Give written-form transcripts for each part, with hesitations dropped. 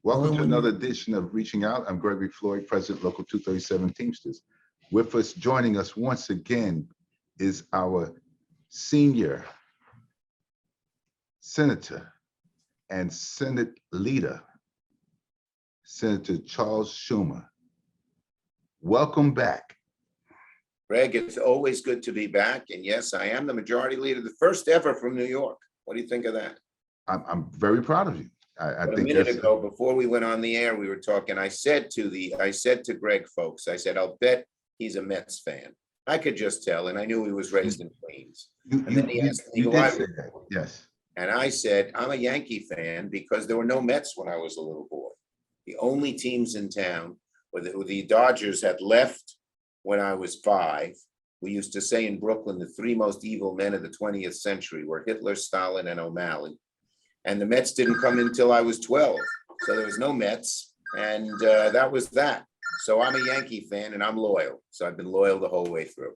Welcome to When another you, edition of Reaching Out. I'm Gregory Floyd, President, Local 237 Teamsters. With us, joining us once again, is our senior senator and Senate leader, Senator Charles Schumer. Welcome back. Greg, it's always good to be back. And yes, I am the majority leader, the first ever from New York. What do you think of that? I'm very proud of you. I But a think minute that's ago, before we went on the air, we were talking. I said to Greg, folks, I said, I'll bet he's a Mets fan. I could just tell, and I knew he was raised in Queens. And then he asked me you who I did say was. that. Yes. And I said, I'm a Yankee fan because there were no Mets when I was a little boy. The only teams in town were the Dodgers had left when I was 5. We used to say in Brooklyn, the 3 most evil men of the 20th century were Hitler, Stalin, and O'Malley. And the Mets didn't come in until I was 12. So there was no Mets. And that was that. So I'm a Yankee fan and I'm loyal. So I've been loyal the whole way through.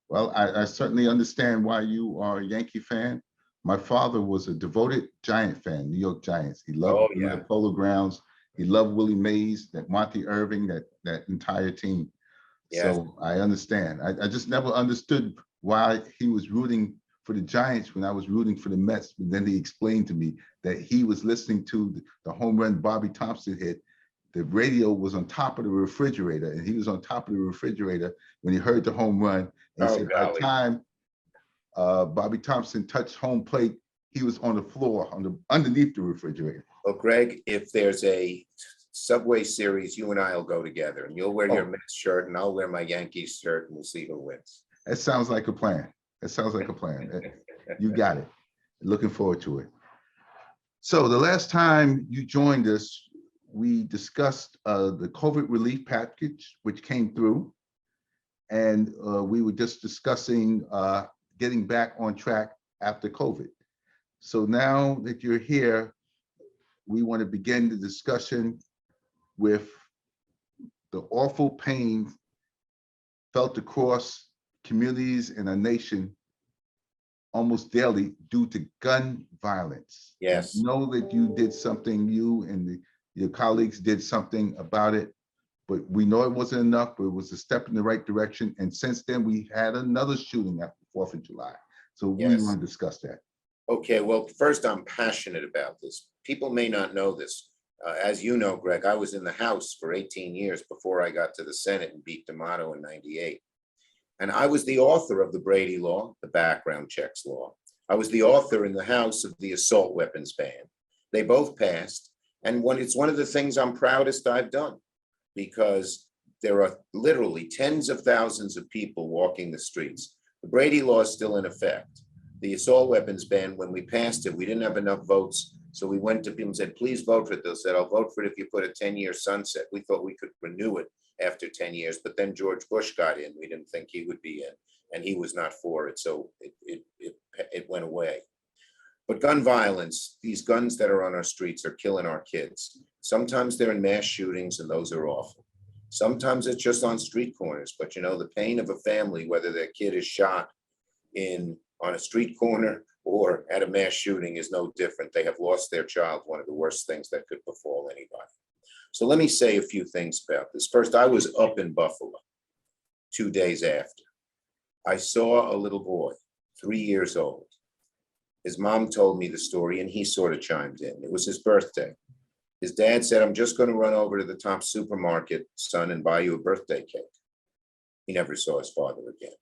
Well, I certainly understand why you are a Yankee fan. My father was a devoted Giant fan, New York Giants. He loved the Polo Grounds. He loved Willie Mays, that Monty Irving, that entire team. Yes. So I understand. I just never understood why he was rooting for the Giants when I was rooting for the Mets. But then he explained to me that he was listening to the home run Bobby Thompson hit. The radio was on top of the refrigerator, and he was on top of the refrigerator when he heard the home run. And he said by the time Bobby Thompson touched home plate, he was on the floor underneath the refrigerator. Well, Greg, if there's a Subway series, you and I will go together, and you'll wear your Mets shirt, and I'll wear my Yankees shirt, and we'll see who wins. That sounds like a plan. You got it. Looking forward to it. So the last time you joined us, we discussed the COVID relief package, which came through. And we were just discussing getting back on track after COVID. So now that you're here, we want to begin the discussion with the awful pain felt across communities in our nation almost daily due to gun violence. Yes. I know that you did something, you and your colleagues did something about it, but we know it wasn't enough, but it was a step in the right direction. And since then, we had another shooting after 4th of July. So we want to discuss that. Okay, well, first, I'm passionate about this. People may not know this. As you know, Greg, I was in the House for 18 years before I got to the Senate and beat D'Amato in 98. And I was the author of the Brady Law, the background checks law. I was the author in the House of the assault weapons ban. They both passed. And it's one of the things I'm proudest I've done, because there are literally tens of thousands of people walking the streets. The Brady Law is still in effect. The assault weapons ban, when we passed it, we didn't have enough votes. So we went to people and said, please vote for it. They said, I'll vote for it if you put a 10-year sunset. We thought we could renew it after 10 years, but then George Bush got in. We didn't think he would be in, and he was not for it. So it went away. But gun violence, these guns that are on our streets are killing our kids. Sometimes they're in mass shootings, and those are awful. Sometimes it's just on street corners, but you know, the pain of a family, whether their kid is shot on a street corner or at a mass shooting, is no different. They have lost their child, one of the worst things that could befall anybody. So let me say a few things about this. First, I was up in Buffalo 2 days after. I saw a little boy, 3 years old. His mom told me the story, and he sort of chimed in. It was his birthday. His dad said, I'm just going to run over to the top supermarket, son, and buy you a birthday cake. He never saw his father again.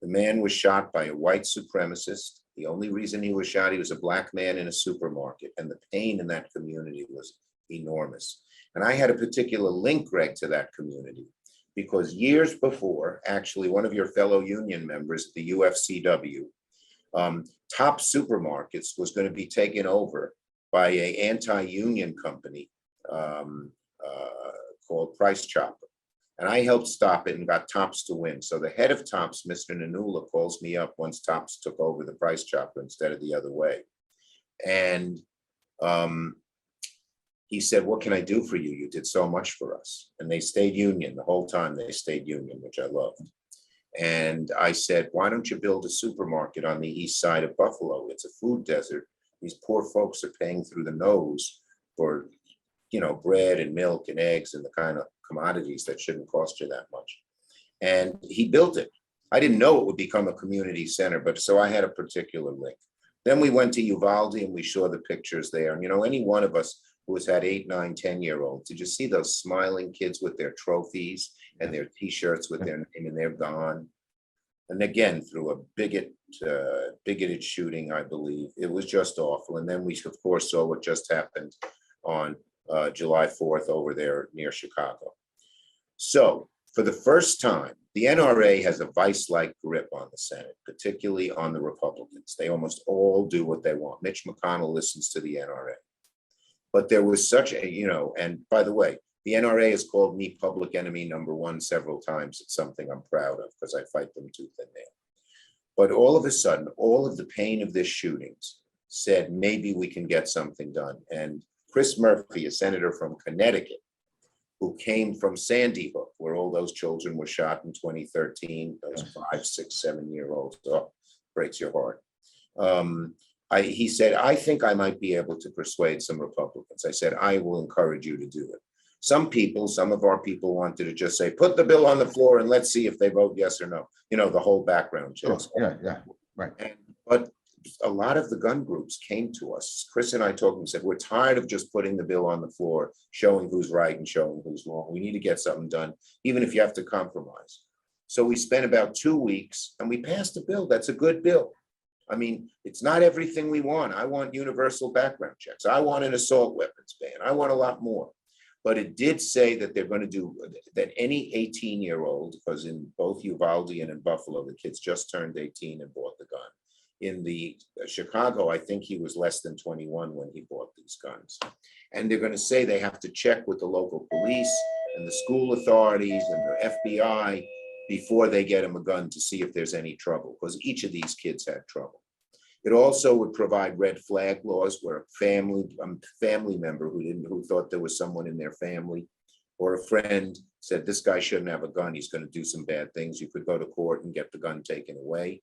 The man was shot by a white supremacist. The only reason he was shot, he was a black man in a supermarket, and the pain in that community was enormous. And I had a particular link, Greg, to that community, because years before, actually, one of your fellow union members at the UFCW, Top Supermarkets was going to be taken over by an anti-union company called Price Chopper. And I helped stop it and got Tops to win. So the head of Tops, Mr. Nanula, calls me up once Tops took over the Price Chopper instead of the other way. And he said, what can I do for you? You did so much for us. And they stayed union. The whole time they stayed union, which I loved. And I said, why don't you build a supermarket on the east side of Buffalo? It's a food desert. These poor folks are paying through the nose for, you know, bread and milk and eggs and the kind of commodities that shouldn't cost you that much. And he built it. I didn't know it would become a community center, but so I had a particular link. Then we went to Uvalde and we saw the pictures there. And, you know, any one of us who has had 8, 9, 10-year-olds, did you see those smiling kids with their trophies and their T-shirts with their name and they're gone? And again, through a bigoted shooting, I believe. It was just awful. And then we, of course, saw what just happened on July 4th over there near Chicago. So for the first time, the NRA has a vice-like grip on the Senate, particularly on the Republicans. They almost all do what they want. Mitch McConnell listens to the NRA. But there was such a, you know, and by the way, the NRA has called me public enemy #1 several times. It's something I'm proud of because I fight them tooth and nail. But all of a sudden, all of the pain of this shootings said, maybe we can get something done. And Chris Murphy, a senator from Connecticut, who came from Sandy Hook, where all those children were shot in 2013, those 5, 6, 7-year-olds, oh, breaks your heart. He said, I think I might be able to persuade some Republicans. I said, I will encourage you to do it. Some of our people wanted to just say, put the bill on the floor and let's see if they vote yes or no. You know, the whole background check. Yeah, right. But a lot of the gun groups came to us. Chris and I talked and said, we're tired of just putting the bill on the floor, showing who's right and showing who's wrong. We need to get something done, even if you have to compromise. So we spent about 2 weeks and we passed a bill. That's a good bill. I mean, it's not everything we want. I want universal background checks. I want an assault weapons ban. I want a lot more. But it did say that they're going to do that any 18-year-old, because in both Uvalde and in Buffalo, the kids just turned 18 and bought the gun. In the Chicago, I think he was less than 21 when he bought these guns. And they're going to say they have to check with the local police and the school authorities and the FBI before they get him a gun to see if there's any trouble, because each of these kids had trouble. It also would provide red flag laws where a family member who thought there was someone in their family or a friend said, this guy shouldn't have a gun, he's going to do some bad things. You could go to court and get the gun taken away.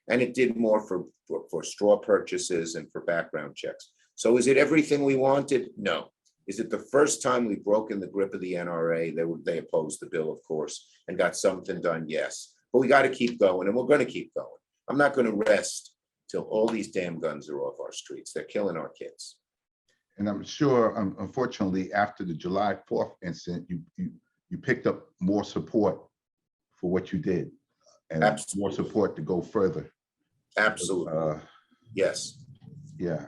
And it did more for straw purchases and for background checks. So is it everything we wanted? No. Is it the first time we've broken the grip of the NRA? They opposed the bill, of course, and got something done, yes. But we got to keep going, and we're going to keep going. I'm not going to rest till all these damn guns are off our streets. They're killing our kids. And I'm sure, unfortunately, after the July 4th incident, you picked up more support for what you did, and Absolutely. More support to go further. Absolutely. Yes. Yeah,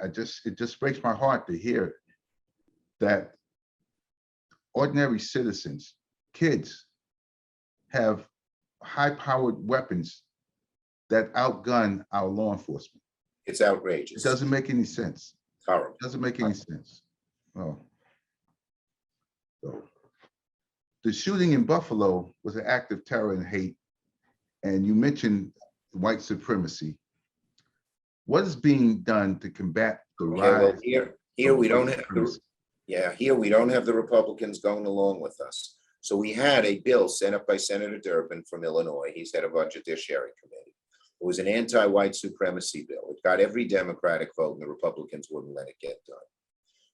it just breaks my heart to hear that ordinary citizens, kids, have high-powered weapons that outgun our law enforcement. It's outrageous. It doesn't make any sense. Horrible. It doesn't make any sense. Oh. So, the shooting in Buffalo was an act of terror and hate, and you mentioned white supremacy. What is being done to combat the rise? Well, here we don't have here we don't have the Republicans going along with us. So we had a bill sent up by Senator Durbin from Illinois. He's head of our Judiciary Committee. It was an anti-white supremacy bill. It got every Democratic vote and the Republicans wouldn't let it get done.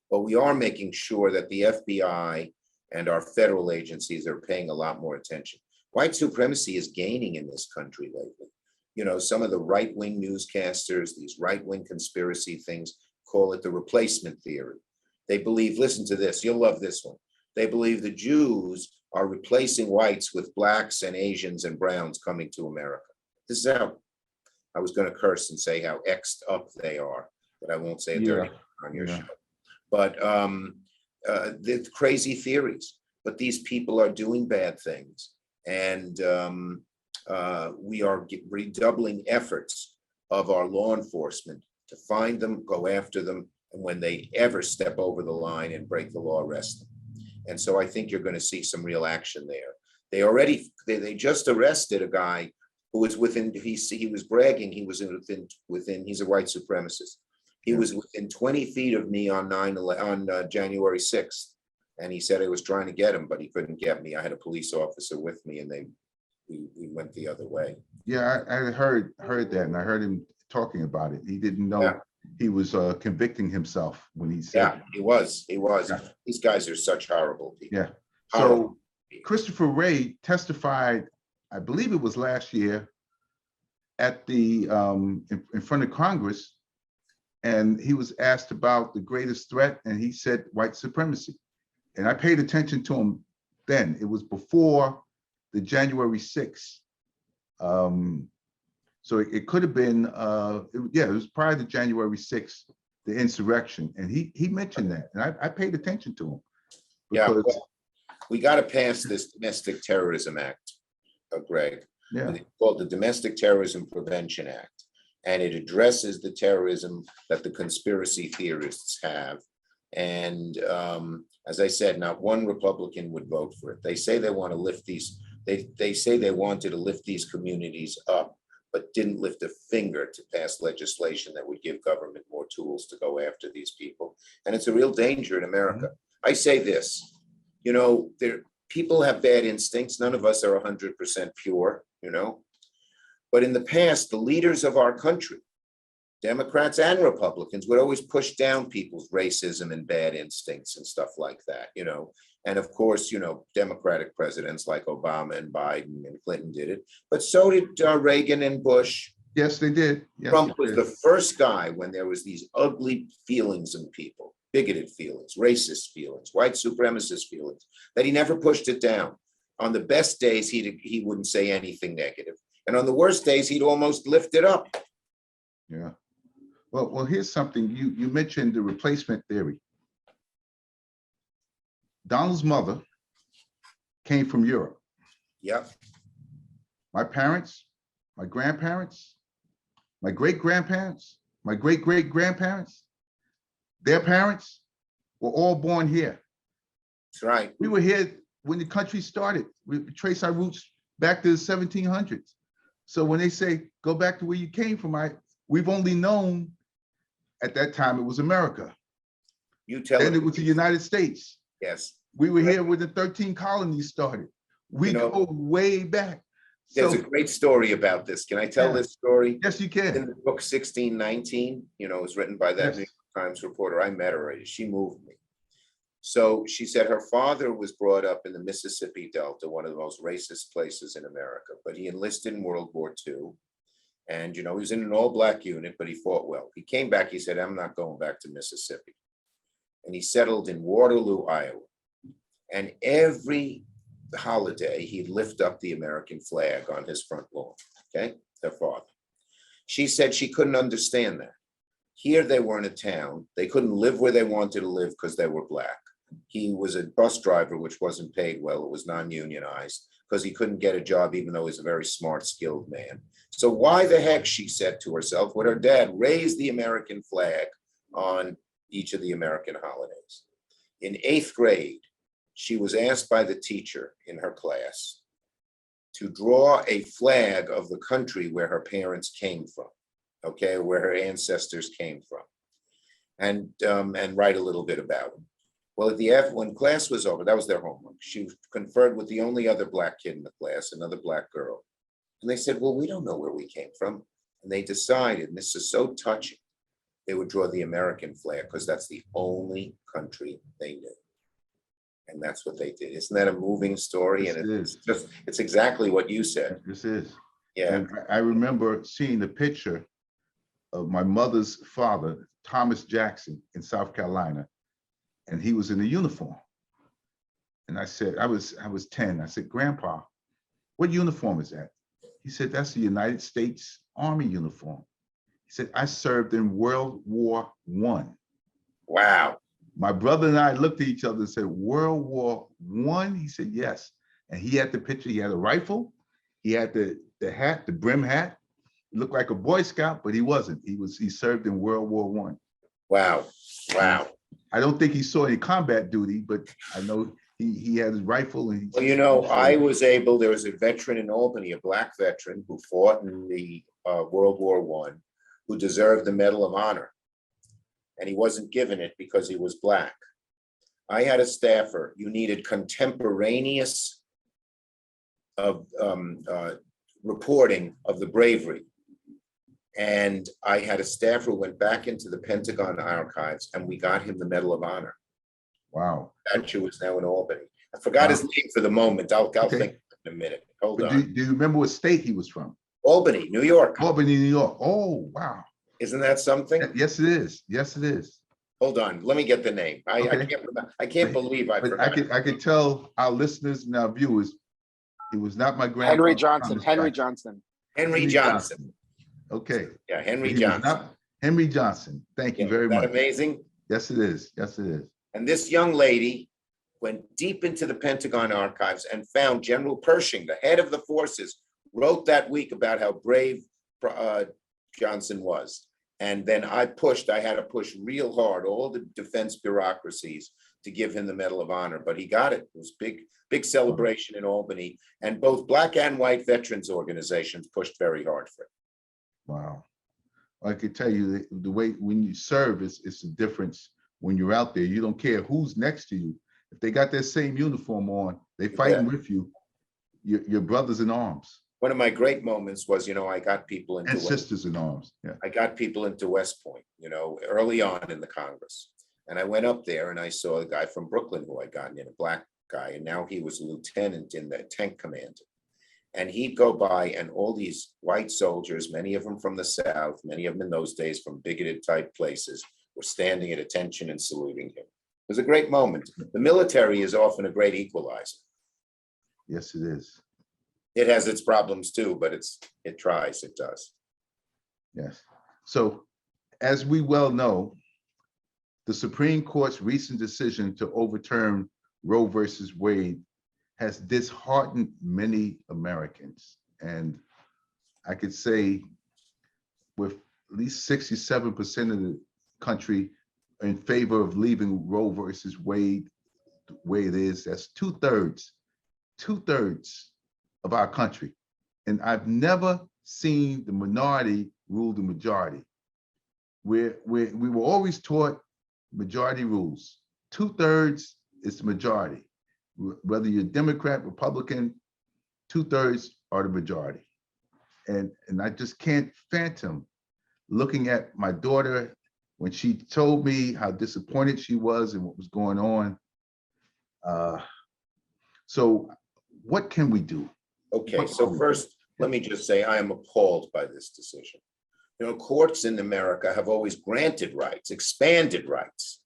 But we are making sure that the FBI and our federal agencies are paying a lot more attention. White supremacy is gaining in this country lately. You know, some of the right-wing newscasters, these right-wing conspiracy things, call it the replacement theory. They believe, listen to this, you'll love this one. They believe the Jews are replacing whites with blacks and Asians and browns coming to America. This is how, I was going to curse and say how X'd up they are, but I won't say it dirty on your show. But the crazy theories, but these people are doing bad things. And we are redoubling efforts of our law enforcement to find them, go after them, and when they ever step over the line and break the law, arrest them. And so I think you're going to see some real action there. They just arrested a guy who was within, he was bragging, he was within, he's a white supremacist. He was within 20 feet of me on January 6th. And he said I was trying to get him, but he couldn't get me. I had a police officer with me and we went the other way. Yeah, I heard that, and I heard him talking about it. He didn't know he was convicting himself when he said, yeah, he was. yeah. These guys are such horrible people. Yeah. Horrible So people. Christopher Wray testified, I believe it was last year, at the in front of Congress, and he was asked about the greatest threat, and he said white supremacy. And I paid attention to him then. It was before the January 6th. So it could have been, yeah, it was prior to January 6th, the insurrection. And he mentioned that, and I paid attention to him. Yeah, Because, well, we got to pass this Domestic Terrorism Act, Greg. yeah. It's called the Domestic Terrorism Prevention Act. And it addresses the terrorism that the conspiracy theorists have. And as I said, not one Republican would vote for it. They say they want to lift these, they say they wanted to lift these communities up, but didn't lift a finger to pass legislation that would give government more tools to go after these people. And it's a real danger in America. I say this, you know, people have bad instincts. None of us are 100% pure, you know. But in the past, the leaders of our country, Democrats and Republicans, would always push down people's racism and bad instincts and stuff like that, you know. And of course, you know, Democratic presidents like Obama and Biden and Clinton did it, but so did Reagan and Bush. Yes, they did. Yes, Trump was the first guy when there was these ugly feelings in people, bigoted feelings, racist feelings, white supremacist feelings, that he never pushed it down. On the best days, he wouldn't say anything negative. And on the worst days, he'd almost lift it up. Yeah. Well, here's something. You mentioned the replacement theory. Donald's mother came from Europe. Yep. My parents, my grandparents, my great-grandparents, my great-great-grandparents, their parents were all born here. That's right. We were here when the country started. We trace our roots back to the 1700s. So when they say, go back to where you came from, we've only known at that time it was America. You tell Then it was the United States. Yes. We were here when the 13 colonies started. We go way back. There's a great story about this. Can I tell this story? Yes, you can. In the book 1619, you know, it was written by that New York Times reporter. I met her. She moved me. So she said her father was brought up in the Mississippi Delta, one of the most racist places in America, but he enlisted in World War II. And, you know, he was in an all-black unit, but he fought well. He came back, he said, I'm not going back to Mississippi. And he settled in Waterloo, Iowa. And every holiday, he'd lift up the American flag on his front lawn, okay, her father. She said she couldn't understand that. Here they were in a town. They couldn't live where they wanted to live because they were black. He was a bus driver, which wasn't paid well. It was non-unionized because he couldn't get a job, even though he was a very smart, skilled man. So why the heck, she said to herself, would her dad raise the American flag on each of the American holidays? In 8th grade, she was asked by the teacher in her class to draw a flag of the country where her parents came from, okay, where her ancestors came from, and write a little bit about them. Well, when class was over, that was their homework. She conferred with the only other black kid in the class, another black girl. And they said, well, we don't know where we came from. And they decided, and this is so touching, they would draw the American flag because that's the only country they knew. And that's what they did. Isn't that a moving story? This and it's exactly what you said. This is. Yeah. And I remember seeing the picture of my mother's father, Thomas Jackson, in South Carolina, and he was in a uniform. And I said, I was 10. I said, Grandpa, what uniform is that? He said, that's the United States Army uniform. He said, I served in World War I. Wow. My brother and I looked at each other and said, World War I? He said, yes. And he had the picture. He had a rifle. He had the hat, the brim hat. He looked like a Boy Scout, but he wasn't. He served in World War I. Wow. Wow. I don't think he saw any combat duty, but I know he had his rifle. And well, you know, there was a veteran in Albany, a black veteran who fought in the World War I, who deserved the Medal of Honor. And he wasn't given it because he was black. I had a staffer. You needed contemporaneous of reporting of the bravery. And I had a staffer who went back into the Pentagon archives and we got him the Medal of Honor. Wow. That Jew is now in Albany. I forgot his name for the moment. I'll Okay. think in a minute. Hold But on. do you remember what state he was from? Albany, New York. Albany, New York. Oh, wow. Isn't that something? Yes, it is. Yes, it is. Hold on. Let me get the name. I can't believe I forgot. I could tell our listeners and our viewers, it was not my grandfather. Henry Johnson. Henry Johnson. Henry Johnson. Okay. Yeah, Henry Johnson. Henry Johnson. Thank you very much. Amazing. Yes, it is. Yes, it is. And this young lady went deep into the Pentagon archives and found General Pershing, the head of the forces, wrote that week about how brave Johnson was. And then I had to push real hard, all the defense bureaucracies to give him the Medal of Honor, but he got it. It was big celebration in Albany, and both Black and white veterans organizations pushed very hard for it. Wow. I could tell you the way when you serve, it's a difference when you're out there. You don't care who's next to you. If they got their same uniform on, they fighting with you. Your brothers in arms. One of my great moments was, I got people into sisters in arms. Yeah. I got people into West Point, early on in the Congress. And I went up there and I saw a guy from Brooklyn who I'd gotten in, a black guy, and now he was a lieutenant in the tank command. And he'd go by and all these white soldiers, many of them from the South, many of them in those days from bigoted type places, were standing at attention and saluting him. It was a great moment. The military is often a great equalizer. Yes, it is. It has its problems too, but it tries, it does. Yes. So as we well know, the Supreme Court's recent decision to overturn Roe versus Wade has disheartened many Americans. And I could say with at least 67% of the country in favor of leaving Roe versus Wade the way it is, that's two-thirds of our country. And I've never seen the minority rule the majority. We were always taught majority rules. Two-thirds is the majority. Whether you're Democrat, Republican, two-thirds are the majority. And I just can't fathom looking at my daughter when she told me how disappointed she was and what was going on. So what can we do? Okay, so first, let me just say I am appalled by this decision. Courts in America have always granted rights, expanded rights.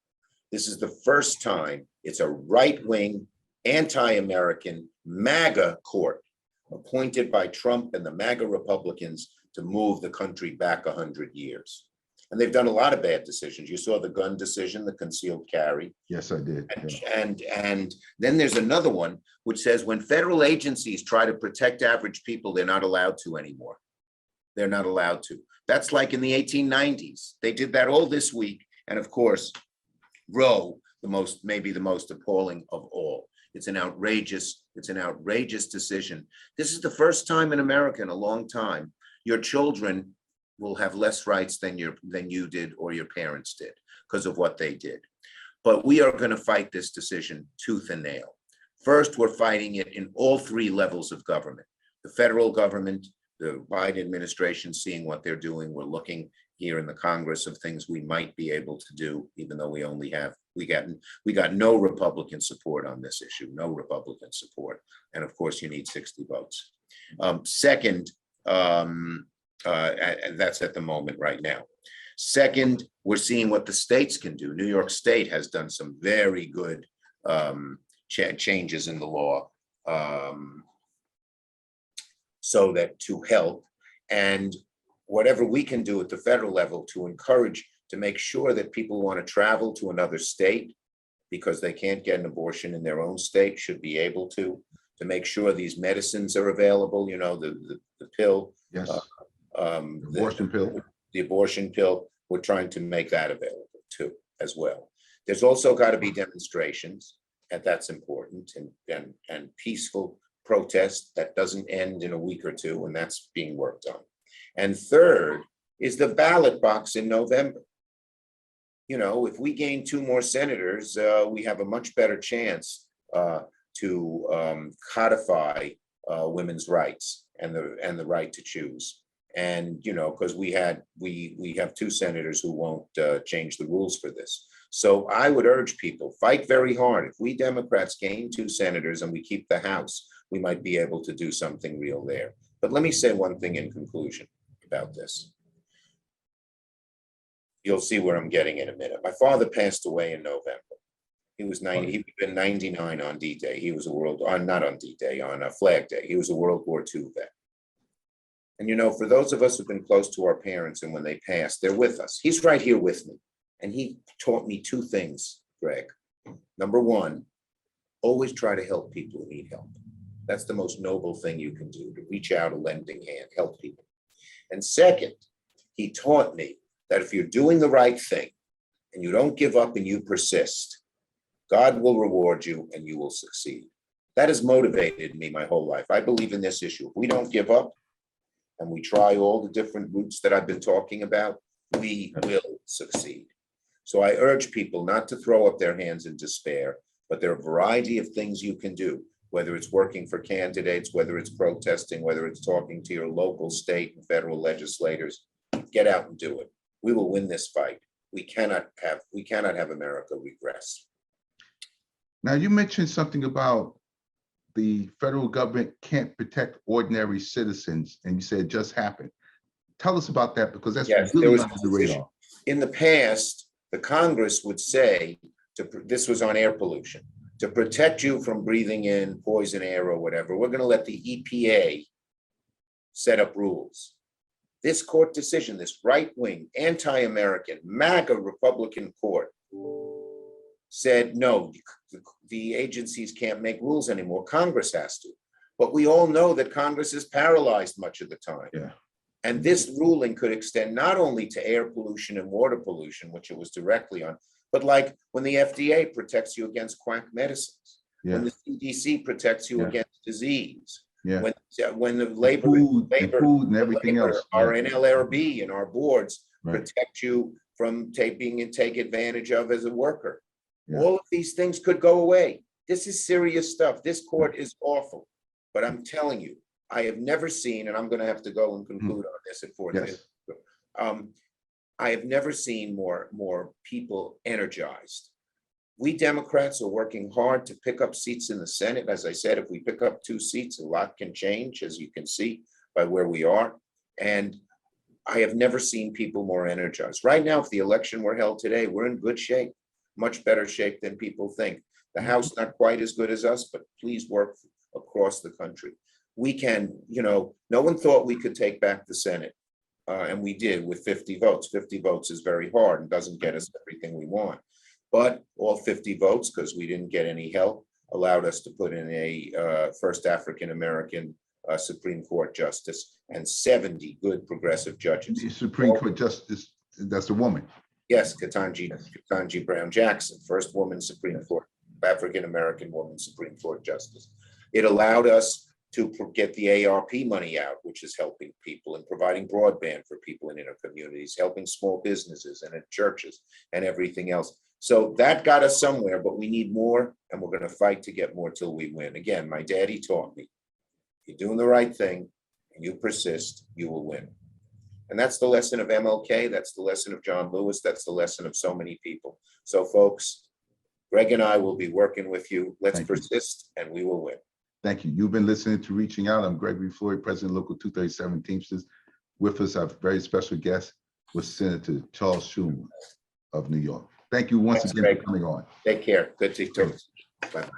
This is the first time it's a right-wing, anti-American MAGA court appointed by Trump and the MAGA Republicans to move the country back 100 years. And they've done a lot of bad decisions. You saw the gun decision, the concealed carry. Yes, I did. And then there's another one which says when federal agencies try to protect average people, they're not allowed to anymore. They're not allowed to. That's like in the 1890s. They did that all this week. And of course, Roe, maybe the most appalling of all. It's an outrageous decision. This is the first time in America in a long time your children will have less rights than you did or your parents did because of what they did. But we are going to fight this decision tooth and nail. First, we're fighting it in all three levels of government. The federal government, the Biden administration, seeing what they're doing. We're looking here in the Congress of things we might be able to do, even though we got no Republican support on this issue, no Republican support. And of course, you need 60 votes. Second, and that's at the moment right now. Second, we're seeing what the states can do. New York State has done some very good changes in the law so that to help, and whatever we can do at the federal level to encourage, to make sure that people who want to travel to another state because they can't get an abortion in their own state should be able to make sure these medicines are available, the pill. Yes. Abortion pill. The abortion pill, we're trying to make that available too, as well. There's also got to be demonstrations, and that's important, and peaceful protest that doesn't end in a week or two, and that's being worked on. And third is the ballot box in November. If we gain 2 more senators, we have a much better chance to codify women's rights and the right to choose. And, you know, because we have two senators who won't change the rules for this. So I would urge people, fight very hard. If we Democrats gain 2 senators and we keep the House, we might be able to do something real there. But let me say one thing in conclusion about this. You'll see where I'm getting in a minute. My father passed away in November. He was 90, he'd been 99 on D-Day. He was a not on D-Day, on a Flag Day. He was a World War II vet. And, you know, for those of us who've been close to our parents and when they passed, they're with us. He's right here with me. And he taught me 2 things, Greg. Number 1, always try to help people who need help. That's the most noble thing you can do, to reach out a lending hand, help people. And second, he taught me that if you're doing the right thing and you don't give up and you persist, God will reward you and you will succeed. That has motivated me my whole life. I believe in this issue. If we don't give up and we try all the different routes that I've been talking about, we will succeed. So I urge people not to throw up their hands in despair, but there are a variety of things you can do, whether it's working for candidates, whether it's protesting, whether it's talking to your local, state, and federal legislators. Get out and do it. We will win this fight. We cannot have America regress. Now, you mentioned something about the federal government can't protect ordinary citizens, and you said it just happened. Tell us about that, because that's really under the radar. In the past, the Congress would say, this was on air pollution, to protect you from breathing in poison air or whatever, we're going to let the EPA set up rules. This court decision, this right-wing, anti-American, MAGA Republican court said, no, the agencies can't make rules anymore. Congress has to. But we all know that Congress is paralyzed much of the time. Yeah. And this ruling could extend not only to air pollution and water pollution, which it was directly on, but like when the FDA protects you against quack medicines, when the CDC protects you against disease, when the labor and everything else, our NLRB and our boards protect you from being taken advantage of as a worker. All of these things could go away. This is serious stuff. This court is awful. But I'm telling you, I have never seen, and I'm going to have to go and conclude on this at 4:30. I have never seen more people energized. We Democrats are working hard to pick up seats in the Senate. As I said, if we pick up 2 seats, a lot can change, as you can see by where we are. And I have never seen people more energized. Right now, if the election were held today, we're in good shape, much better shape than people think. The House not quite as good as us, but please work across the country. We can, you know, no one thought we could take back the Senate. And we did with 50 votes. 50 votes is very hard and doesn't get us everything we want. But all 50 votes, because we didn't get any help, allowed us to put in a first African-American Supreme Court justice and 70 good progressive judges. The Supreme Court justice, that's a woman. Yes, Ketanji Brown Jackson, first woman Supreme Court, African-American woman Supreme Court justice. It allowed us to get the ARP money out, which is helping people and providing broadband for people in inner communities, helping small businesses and in churches and everything else. So that got us somewhere, but we need more, and we're going to fight to get more till we win. Again, my daddy taught me, if you're doing the right thing and you persist, you will win. And that's the lesson of MLK. That's the lesson of John Lewis. That's the lesson of so many people. So folks, Greg and I will be working with you. Let's persist and we will win. Thank you. You've been listening to Reaching Out. I'm Gregory Floyd, President Local 237 Teamsters. With us, our very special guest was Senator Charles Schumer of New York. Thank you once again for coming on. Take care. Good to talk. Bye-bye.